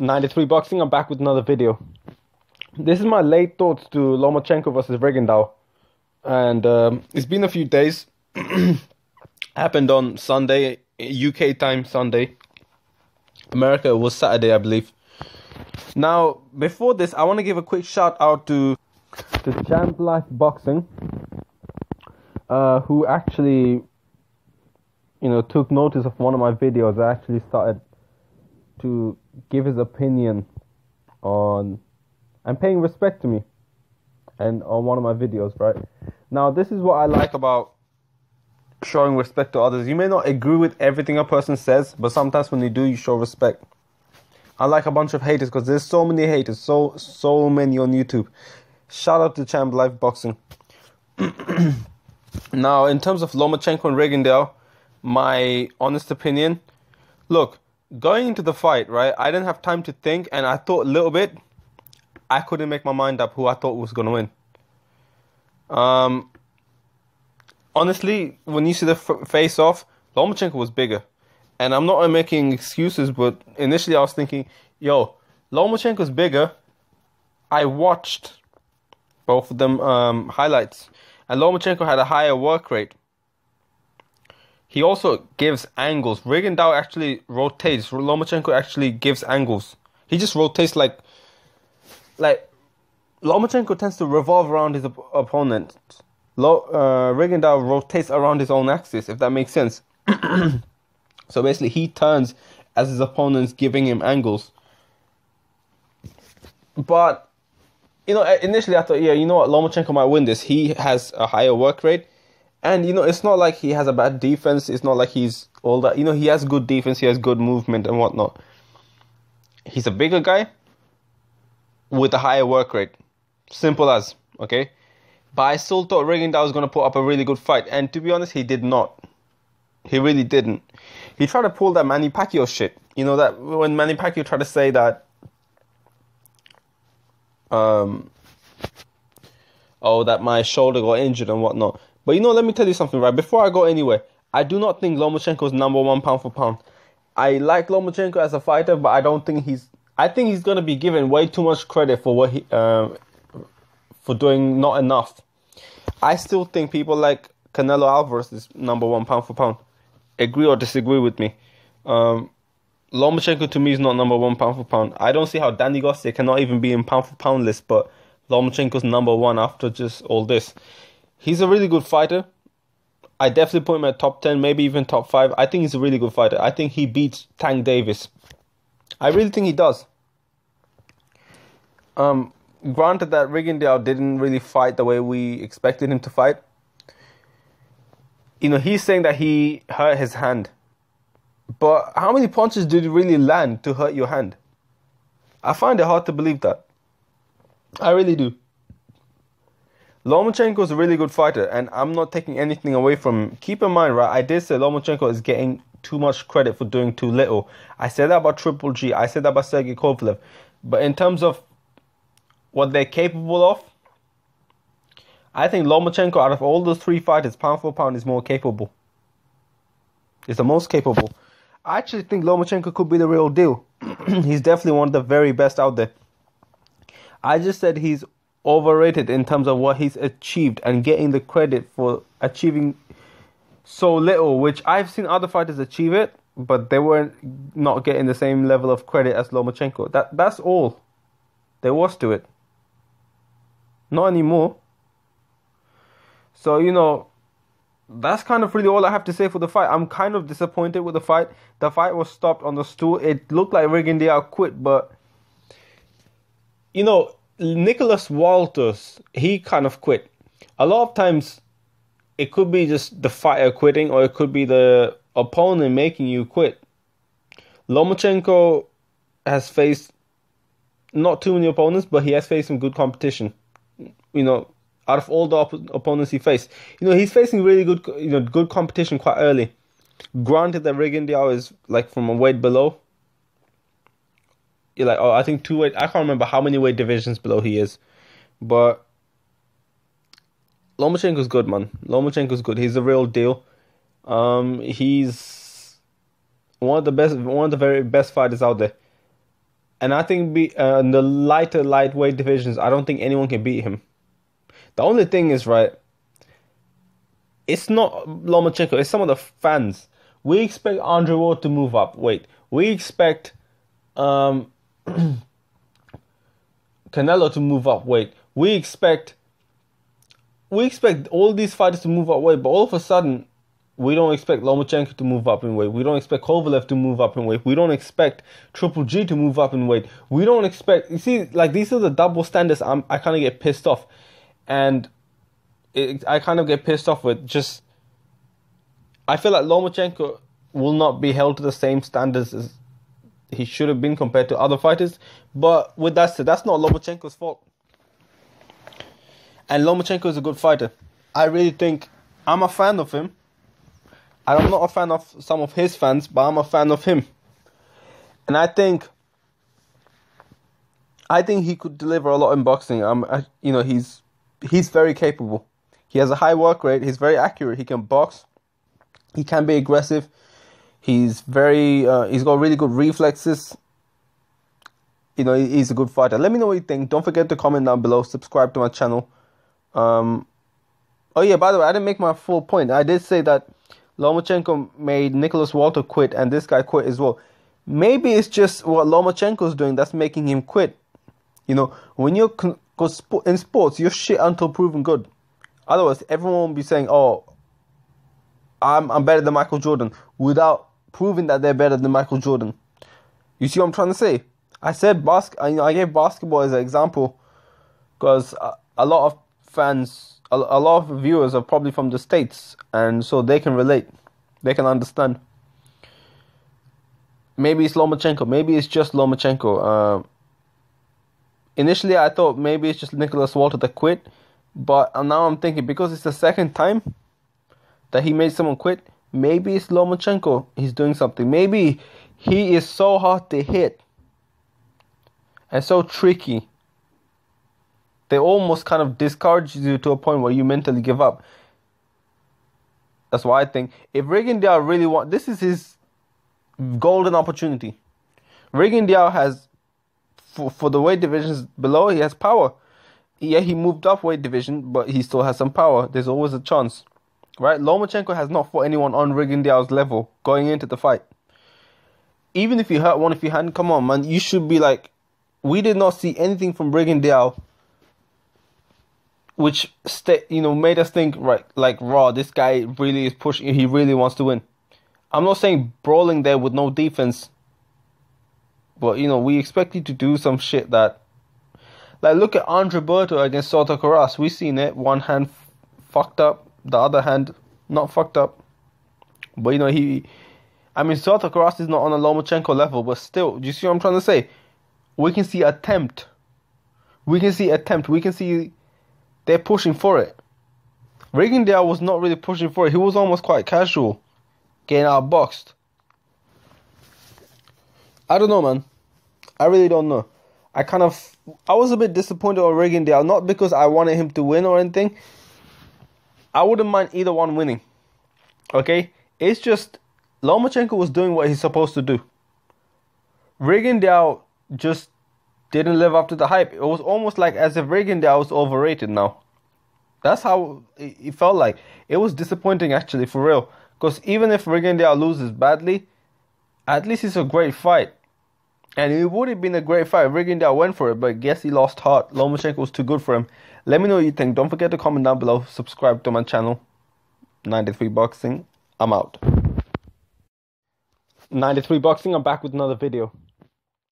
93 Boxing. I'm back with another video. This is my late thoughts to Lomachenko versus Rigondeaux. And it's been a few days. Happened on Sunday, UK time Sunday. America was Saturday, I believe. Now, before this, I want to give a quick shout out to Champ Life Boxing, who actually, took notice of one of my videos. I actually started to give his opinion on, and paying respect to me, and on one of my videos, right? Now, this is what I like about showing respect to others. You may not agree with everything a person says, but sometimes when you do, you show respect. Unlike a bunch of haters, because there's so many haters, so many on YouTube. Shout out to Champ Life Boxing. Now, in terms of Lomachenko and Rigondeaux, my honest opinion, look, going into the fight, right, I didn't have time to think, and I thought a little bit. I couldn't make my mind up who I thought was going to win. Honestly, when you see the face-off, Lomachenko was bigger. And I'm not making excuses, but initially I was thinking, yo, Lomachenko's bigger. I watched both of them highlights, and Lomachenko had a higher work rate. He also gives angles. Rigondeaux actually rotates. Lomachenko actually gives angles. He just rotates like Lomachenko tends to revolve around his opponent. Rigondeaux rotates around his own axis, if that makes sense. So basically, he turns as his opponent's giving him angles. But, initially I thought, yeah, you know what, Lomachenko might win this. He has a higher work rate. And, it's not like he has a bad defense. It's not like he's all that. He has good defense. He has good movement and whatnot. He's a bigger guy with a higher work rate. Simple as, okay? But I still thought Rigondeaux was going to put up a really good fight. And to be honest, he did not. He really didn't. He tried to pull that Manny Pacquiao shit. That when Manny Pacquiao tried to say that, that my shoulder got injured and whatnot. But let me tell you something, right? Before I go anywhere, I do not think Lomachenko is number one pound for pound. I like Lomachenko as a fighter, but I don't think I think he's going to be given way too much credit for what he, for doing not enough. I still think people like Canelo Alvarez is number one pound for pound. Agree or disagree with me. Lomachenko to me is not number one pound for pound. I don't see how Danny Garcia cannot even be in pound for pound list, but Lomachenko's number one after just all this. He's a really good fighter. I definitely put him at top 10, maybe even top 5. I think he's a really good fighter. I think he beats Tank Davis. I really think he does. Granted that Rigondeaux didn't really fight the way we expected him to fight. He's saying that he hurt his hand. But how many punches did you really land to hurt your hand? I find it hard to believe that. I really do. Lomachenko is a really good fighter, and I'm not taking anything away from him. Keep in mind, right, I did say Lomachenko is getting too much credit for doing too little. I said that about Triple G. I said that about Sergey Kovalev. But in terms of what they're capable of, I think Lomachenko, out of all those three fighters, pound for pound, is more capable. Is the most capable. I actually think Lomachenko could be the real deal. He's definitely one of the very best out there. I just said he's overrated in terms of what he's achieved and getting the credit for achieving so little, which I've seen other fighters achieve it, but they were not getting the same level of credit as Lomachenko. That's all there was to it. Not anymore. So, that's kind of really all I have to say for the fight. I'm kind of disappointed with the fight. The fight was stopped on the stool. It looked like Rigondeaux quit, but, Nicholas Walters, he kind of quit. A lot of times, it could be just the fighter quitting, or it could be the opponent making you quit. Lomachenko has faced not too many opponents, but he has faced some good competition. Out of all the opponents he faced, he's facing really good, good competition quite early. Granted that Rigondeaux is like from a weight below. You're like, I think 2 weight. I can't remember how many weight divisions below he is, but Lomachenko's good, man. Lomachenko's good. He's the real deal. He's one of the very best fighters out there. And I think in the lightweight divisions, I don't think anyone can beat him. The only thing is, right, it's not Lomachenko, it's some of the fans. We expect Andre Ward to move up weight. We expect Canelo to move up weight. We expect all these fighters to move up weight, but all of a sudden, we don't expect Lomachenko to move up in weight. We don't expect Kovalev to move up in weight. We don't expect Triple G to move up in weight. We don't expect... You see, like, these are the double standards I kind of get pissed off. And I kind of get pissed off with just... I feel like Lomachenko will not be held to the same standards as he should have been compared to other fighters. But with that said, that's not Lomachenko's fault. And Lomachenko is a good fighter. I really think... I'm a fan of him. I'm not a fan of some of his fans, but I'm a fan of him. And I think he could deliver a lot in boxing. He's very capable. He has a high work rate. He's very accurate. He can box. He can be aggressive. He's got really good reflexes. He's a good fighter. Let me know what you think. Don't forget to comment down below. Subscribe to my channel. Oh yeah, by the way, I didn't make my full point. I did say that Lomachenko made Nicholas Walter quit, and this guy quit as well. Maybe it's just what Lomachenko's doing that's making him quit. When you're in sports, you're shit until proven good. Otherwise, everyone will be saying, "Oh, I'm better than Michael Jordan," without proving that they're better than Michael Jordan. You see what I'm trying to say? I said I gave basketball as an example because a lot of fans, a lot of viewers are probably from the States, and so they can relate. They can understand. Maybe it's Lomachenko. Maybe it's just Lomachenko. Initially, I thought maybe it's just Nicholas Walter that quit, but now I'm thinking because it's the second time that he made someone quit, maybe it's Lomachenko. He's doing something. Maybe he is so hard to hit and so tricky. They almost kind of discourage you to a point where you mentally give up. That's why I think if Rigondeaux really this is his golden opportunity. Rigondeaux has, for the weight divisions below, he has power. Yeah, he moved up weight division, but he still has some power. There's always a chance. Right? Lomachenko has not fought anyone on Rigondeaux's level going into the fight. Even if you hurt one of your hand, come on, man. You should be like, we did not see anything from Rigondeaux which made us think, right, like, raw, this guy really is pushing, he really wants to win. I'm not saying brawling there with no defense, but, we expect you to do some shit that, like, look at Andre Berto against Soto Karass. We seen it, one hand fucked up, the other hand not fucked up. But, Soto Karass is not on a Lomachenko level, but still, do you see what I'm trying to say? We can see attempt. We can see they're pushing for it. Rigondeaux was not really pushing for it. He was almost quite casual, getting outboxed. I don't know, man. I really don't know. I was a bit disappointed on Rigondeaux, not because I wanted him to win or anything. I wouldn't mind either one winning. Okay? It's just Lomachenko was doing what he's supposed to do. Rigondeaux just didn't live up to the hype. It was almost like as if Rigondeaux was overrated now. That's how it felt like. It was disappointing, actually, for real. Because even if Rigondeaux loses badly, at least it's a great fight. And it would have been a great fight if Rigondeaux went for it, but I guess he lost heart. Lomachenko was too good for him. Let me know what you think. Don't forget to comment down below. Subscribe to my channel. 93 Boxing. I'm out. 93 Boxing. I'm back with another video.